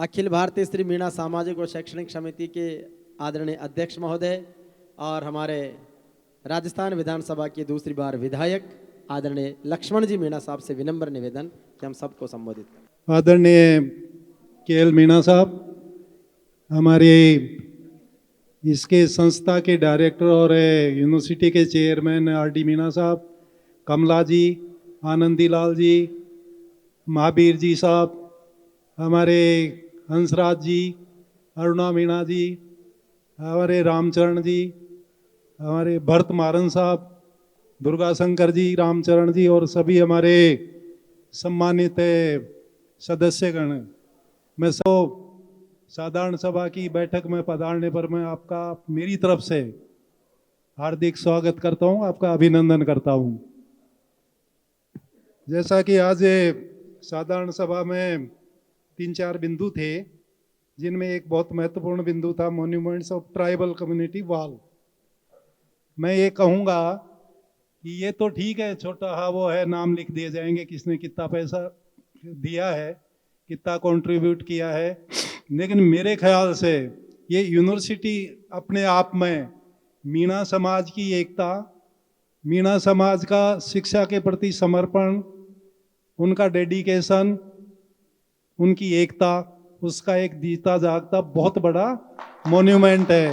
अखिल भारतीय श्री मीणा सामाजिक और शैक्षणिक समिति के आदरणीय अध्यक्ष महोदय और हमारे राजस्थान विधानसभा की दूसरी बार विधायक आदरणीय लक्ष्मण जी मीणा साहब से विनम्र निवेदन कि हम सबको संबोधित करें। आदरणीय के.एल. मीणा साहब, हमारे इसके संस्था के डायरेक्टर और यूनिवर्सिटी के चेयरमैन आर.डी. मीणा साहब, कमला जी, आनंदी लाल जी, महावीर जी साहब, हमारे हंसराज जी, अरुणा मीणा जी, हमारे रामचरण जी, हमारे भरत मारन साहब, दुर्गा शंकर जी, रामचरण जी और सभी हमारे सम्मानित सदस्यगण, मैं सब साधारण सभा की बैठक में पधारने पर मैं आपका मेरी तरफ से हार्दिक स्वागत करता हूं, आपका अभिनंदन करता हूं। जैसा कि आज साधारण सभा में 3-4 बिंदु थे, जिनमें एक बहुत महत्वपूर्ण बिंदु था monuments of tribal community wall. मैं ये कहूँगा कि ये तो ठीक है, छोटा हाँ वो है, नाम लिख दिए जाएंगे किसने कितना पैसा दिया है, कितना कंट्रीब्यूट किया है, लेकिन मेरे ख्याल से ये यूनिवर्सिटी अपने आप में मीणा समाज की एकता, मीणा समाज का शिक्षा के प्रति समर्पण, उनका डेडिकेशन, उनकी एकता, उसका एक जीता जागता बहुत बड़ा मॉन्यूमेंट है।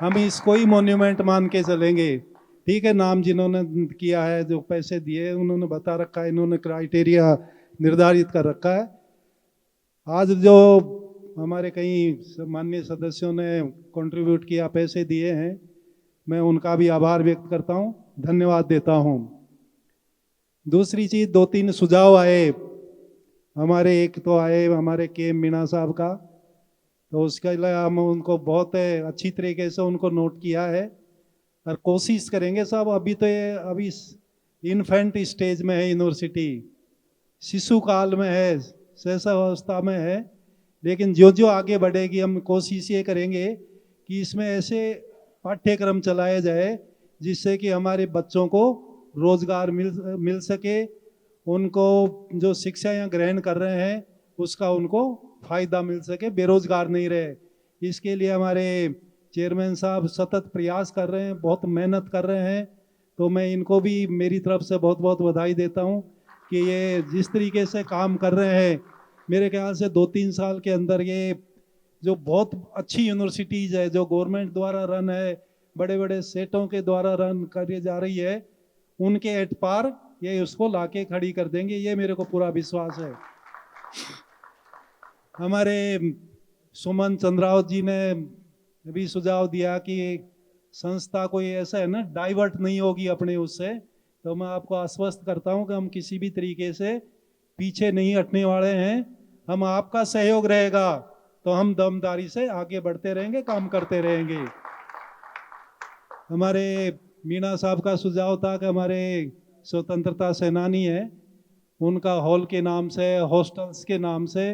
हम इसको ही मॉन्यूमेंट मान के चलेंगे। ठीक है, नाम जिन्होंने किया है, जो पैसे दिए, उन्होंने बता रखा है, इन्होंने क्राइटेरिया निर्धारित कर रखा है। आज जो हमारे कई माननीय सदस्यों ने कंट्रीब्यूट किया, पैसे दिए हैं, मैं उनका भी आभार व्यक्त करता हूं, धन्यवाद देता हूं। दूसरी चीज, 2-3 सुझाव आए हमारे, एक तो आए हमारे के.एम. मीणा साहब का, तो उसके लिए हम उनको बहुत अच्छी तरीके से उनको नोट किया है और कोशिश करेंगे साहब। अभी तो ये अभी इन्फेंट स्टेज में है यूनिवर्सिटी, शिशु काल में है, शैशवावस्था में है, लेकिन जो जो आगे बढ़ेगी हम कोशिश ये करेंगे कि इसमें ऐसे पाठ्यक्रम चलाए जाए जिससे कि हमारे बच्चों को रोजगार मिल सके, उनको जो शिक्षा यहाँ ग्रहण कर रहे हैं उसका उनको फायदा मिल सके, बेरोजगार नहीं रहे। इसके लिए हमारे चेयरमैन साहब सतत प्रयास कर रहे हैं, बहुत मेहनत कर रहे हैं, तो मैं इनको भी मेरी तरफ से बहुत बहुत बधाई देता हूं कि ये जिस तरीके से काम कर रहे हैं, मेरे ख्याल से 2-3 साल के अंदर ये जो बहुत अच्छी यूनिवर्सिटीज़ है, जो गवर्नमेंट द्वारा रन है, बड़े बड़े सेटों के द्वारा रन करी जा रही है, उनके एट पार ये उसको लाके खड़ी कर देंगे, ये मेरे को पूरा विश्वास है। हमारे सुमन चंद्रावत जी ने भी सुझाव दिया कि संस्था कोई ऐसा है ना, डाइवर्ट नहीं होगी अपने उससे, तो मैं आपको आश्वस्त करता हूं कि हम किसी भी तरीके से पीछे नहीं हटने वाले हैं। हम आपका सहयोग रहेगा तो हम दमदारी से आगे बढ़ते रहेंगे, काम करते रहेंगे। हमारे मीणा साहब का सुझाव था कि हमारे स्वतंत्रता सेनानी है, उनका हॉल के नाम से, हॉस्टल्स के नाम से,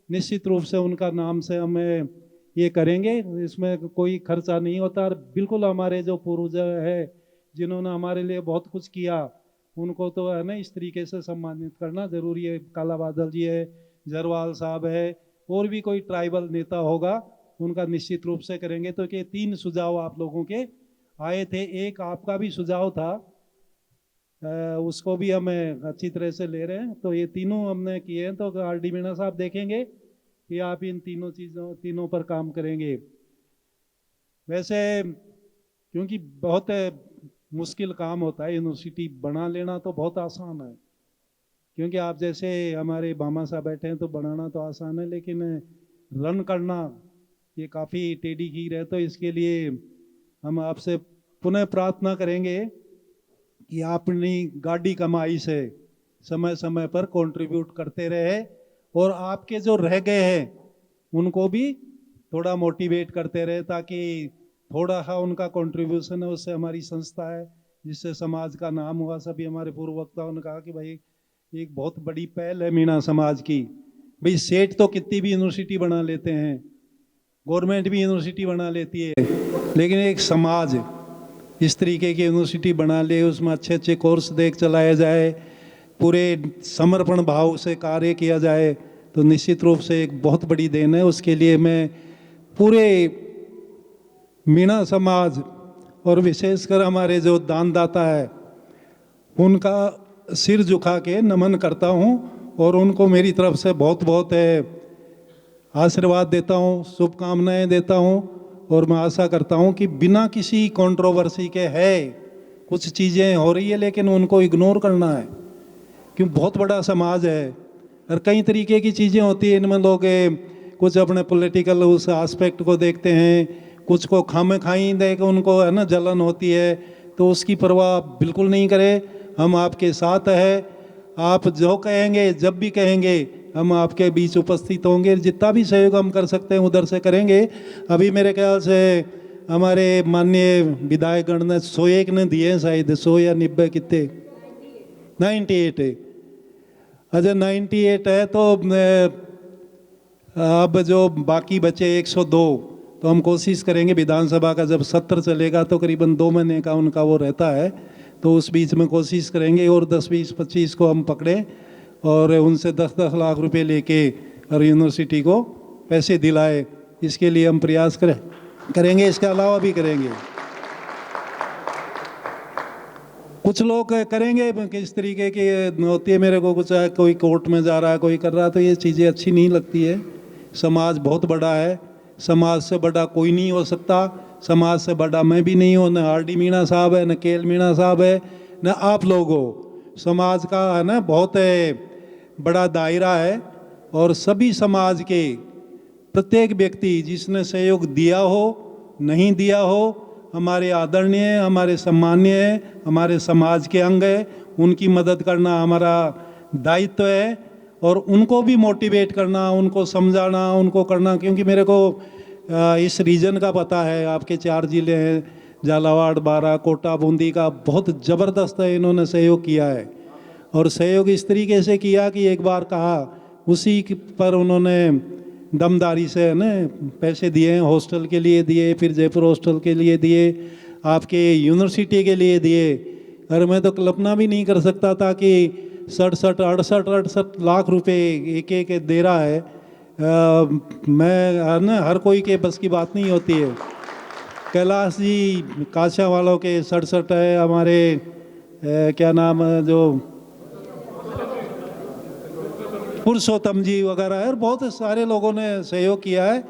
निश्चित रूप से उनका नाम से हमें ये करेंगे। इसमें कोई खर्चा नहीं होता और बिल्कुल हमारे जो पूर्वज है जिन्होंने हमारे लिए बहुत कुछ किया, उनको तो है ना इस तरीके से सम्मानित करना जरूरी है। काला बादल जी है, जरवाल साहब है, और भी कोई ट्राइबल नेता होगा, उनका निश्चित रूप से करेंगे। तो ये 3 सुझाव आप लोगों के आए थे, एक आपका भी सुझाव था, उसको भी हम अच्छी तरह से ले रहे हैं। तो ये तीनों हमने किए हैं, तो आर.डी. मीणा साहब देखेंगे कि आप इन तीनों पर काम करेंगे। वैसे क्योंकि बहुत मुश्किल काम होता है, यूनिवर्सिटी बना लेना तो बहुत आसान है, क्योंकि आप जैसे हमारे भामा साहब बैठे हैं तो बनाना तो आसान है, लेकिन रन करना ये काफ़ी टेढ़ी खीर है। तो इसके लिए हम आपसे पुनः प्रार्थना करेंगे कि आप अपनी गाड़ी कमाई से समय समय पर कंट्रीब्यूट करते रहे और आपके जो रह गए हैं उनको भी थोड़ा मोटिवेट करते रहे, ताकि थोड़ा सा उनका कंट्रीब्यूशन है, उससे हमारी संस्था है जिससे समाज का नाम हुआ। सभी हमारे पूर्व वक्ताओं ने कहा कि भाई एक बहुत बड़ी पहल है मीणा समाज की। भाई सेठ तो कितनी भी यूनिवर्सिटी बना लेते हैं, गवर्नमेंट भी यूनिवर्सिटी बना लेती है, लेकिन एक समाज इस तरीके की यूनिवर्सिटी बना ले, उसमें अच्छे अच्छे कोर्स देख चलाया जाए, पूरे समर्पण भाव से कार्य किया जाए, तो निश्चित रूप से एक बहुत बड़ी देन है। उसके लिए मैं पूरे मीणा समाज और विशेषकर हमारे जो दानदाता है उनका सिर झुका के नमन करता हूँ और उनको मेरी तरफ से बहुत बहुत आशीर्वाद देता हूँ, शुभकामनाएं देता हूँ। और मैं आशा करता हूँ कि बिना किसी कंट्रोवर्सी के है कुछ चीज़ें हो रही है लेकिन उनको इग्नोर करना है, क्यों बहुत बड़ा समाज है और कई तरीके की चीज़ें होती हैं। इनमें लोग कुछ अपने पॉलिटिकल उस एस्पेक्ट को देखते हैं, कुछ को खामे खाई दे के उनको है ना जलन होती है, तो उसकी परवाह बिल्कुल नहीं करें। हम आपके साथ है, आप जो कहेंगे जब भी कहेंगे हम आपके बीच उपस्थित होंगे। जितना भी सहयोग हम कर सकते हैं उधर से करेंगे। अभी मेरे ख्याल से हमारे माननीय विधायकगण ने 101 ने दिए हैं, शायद 100 या 90 कितने 98 है। अच्छा 98 है तो अब जो बाकी बचे 102, तो हम कोशिश करेंगे विधानसभा का जब सत्र चलेगा तो करीबन 2 महीने का उनका वो रहता है, तो उस बीच में कोशिश करेंगे और 10, 20, 25 को हम पकड़ें और उनसे 10-10 लाख रुपए लेके और यूनिवर्सिटी को पैसे दिलाए। इसके लिए हम प्रयास करेंगे, इसके अलावा भी करेंगे। कुछ लोग करेंगे किस तरीके की होती है, मेरे को कुछ है, कोई कोर्ट में जा रहा है, कोई कर रहा है, तो ये चीज़ें अच्छी नहीं लगती है। समाज बहुत बड़ा है, समाज से बड़ा कोई नहीं हो सकता, समाज से बड़ा मैं भी नहीं हूँ, न आर.डी. मीणा साहब है, न के.एल. मीणा साहब है, न आप लोग हो। समाज का है ना बहुत बड़ा दायरा है और सभी समाज के प्रत्येक व्यक्ति जिसने सहयोग दिया हो नहीं दिया हो, हमारे आदरणीय, हमारे सम्मानीय है, हमारे समाज के अंग है, उनकी मदद करना हमारा दायित्व है और उनको भी मोटिवेट करना, उनको समझाना, उनको करना। क्योंकि मेरे को इस रीजन का पता है, आपके 4 जिले हैं, झालावाड़, बारा, कोटा, बूंदी का बहुत ज़बरदस्त है इन्होंने सहयोग किया है। और सहयोग इस तरीके से किया कि एक बार कहा उसी पर उन्होंने दमदारी से है ना पैसे दिए, हॉस्टल के लिए दिए, फिर जयपुर हॉस्टल के लिए दिए, आपके यूनिवर्सिटी के लिए दिए। और मैं तो कल्पना भी नहीं कर सकता था कि 67-68 लाख रुपए एक एक दे रहा है। मैं ना हर कोई के बस की बात नहीं होती है। कैलाश जी काशा वालों के 67 है, हमारे क्या नाम है जो पुरुषोत्तम जी वगैरह है, और बहुत सारे लोगों ने सहयोग किया है।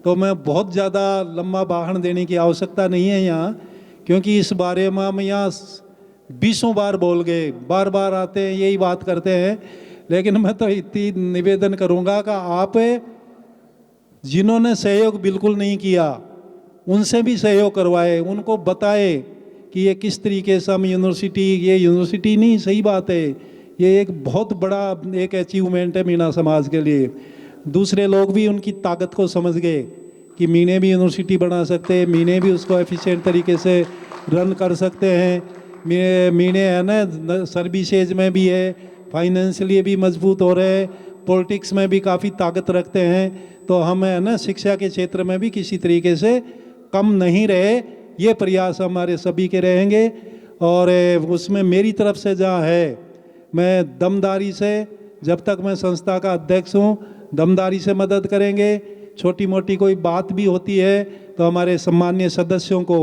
तो मैं बहुत ज़्यादा लंबा भाषण देने की आवश्यकता नहीं है यहाँ, क्योंकि इस बारे में हम यहाँ 20 बार बोल गए, बार बार आते हैं यही बात करते हैं। लेकिन मैं तो इतनी निवेदन करूँगा कि आप जिन्होंने सहयोग बिल्कुल नहीं किया उनसे भी सहयोग करवाए, उनको बताए कि ये किस तरीके से हम यूनिवर्सिटी, ये यूनिवर्सिटी नहीं, सही बात है, ये एक बहुत बड़ा एक अचीवमेंट है मीणा समाज के लिए। दूसरे लोग भी उनकी ताकत को समझ गए कि मीणे भी यूनिवर्सिटी बना सकते हैं, मीणे भी उसको एफिशिएंट तरीके से रन कर सकते हैं। मीणे है ना सर्विसेज में भी है, फाइनेंशियली भी मजबूत हो रहे हैं, पॉलिटिक्स में भी काफ़ी ताकत रखते हैं। तो हम है ना शिक्षा के क्षेत्र में भी किसी तरीके से कम नहीं रहे, ये प्रयास हमारे सभी के रहेंगे। और उसमें मेरी तरफ से जहाँ है, मैं दमदारी से, जब तक मैं संस्था का अध्यक्ष हूँ, दमदारी से मदद करेंगे। छोटी मोटी कोई बात भी होती है तो हमारे सम्मानीय सदस्यों को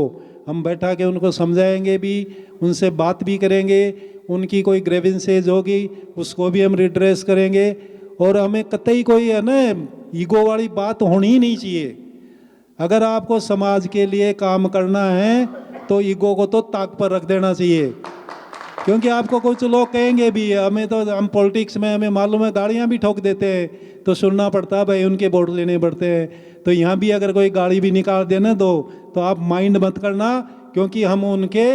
हम बैठा के उनको समझाएंगे भी, उनसे बात भी करेंगे। उनकी कोई ग्रेवेंसेज होगी उसको भी हम रिड्रेस करेंगे। और हमें कतई कोई है ना ईगो वाली बात होनी ही नहीं चाहिए। अगर आपको समाज के लिए काम करना है तो ईगो को तो ताक पर रख देना चाहिए। क्योंकि आपको कुछ लोग कहेंगे भी, हमें तो हम पॉलिटिक्स में हमें मालूम है गाड़ियाँ भी ठोक देते हैं तो सुनना पड़ता है भाई, उनके वोट लेने पड़ते हैं। तो यहाँ भी अगर कोई गाड़ी भी निकाल देना दो तो आप माइंड मत करना, क्योंकि हम उनके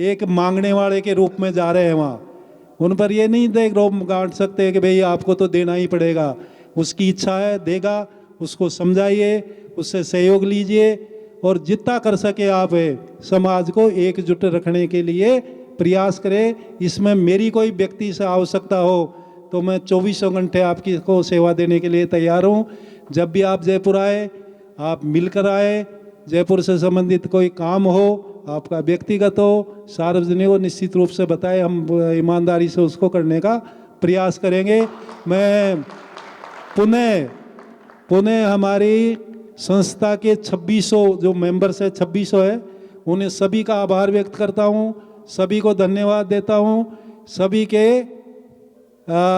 एक मांगने वाले के रूप में जा रहे हैं वहाँ। उन पर ये नहीं देख रोब गांट सकते कि भाई आपको तो देना ही पड़ेगा। उसकी इच्छा है देगा, उसको समझाइए, उससे सहयोग लीजिए और जितना कर सके आप समाज को एकजुट रखने के लिए प्रयास करें। इसमें मेरी कोई व्यक्ति से आवश्यकता हो तो मैं 24 घंटे आपकी को सेवा देने के लिए तैयार हूँ। जब भी आप जयपुर आए, आप मिलकर आए, जयपुर से संबंधित कोई काम हो, आपका व्यक्तिगत हो, सार्वजनिक हो, निश्चित रूप से बताएं, हम ईमानदारी से उसको करने का प्रयास करेंगे। मैं पुनः हमारी संस्था के 2600 जो मेंबर्स है 2600 है, उन्हें सभी का आभार व्यक्त करता हूँ, सभी को धन्यवाद देता हूँ। सभी के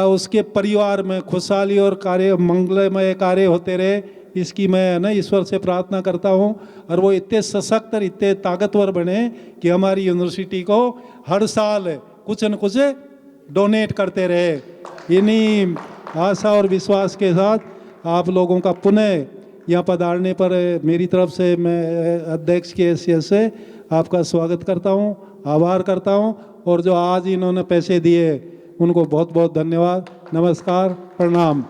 उसके परिवार में खुशहाली और कार्य मंगलमय कार्य होते रहे, इसकी मैं ना ईश्वर से प्रार्थना करता हूँ। और वो इतने सशक्त और इतने ताकतवर बने कि हमारी यूनिवर्सिटी को हर साल कुछ न कुछ डोनेट करते रहे। इन्हीं आशा और विश्वास के साथ आप लोगों का पुनः यहाँ पधारने पर मेरी तरफ से मैं अध्यक्ष की हैसियत से आपका स्वागत करता हूँ, आभार करता हूँ। और जो आज इन्होंने पैसे दिए उनको बहुत बहुत धन्यवाद, नमस्कार, प्रणाम।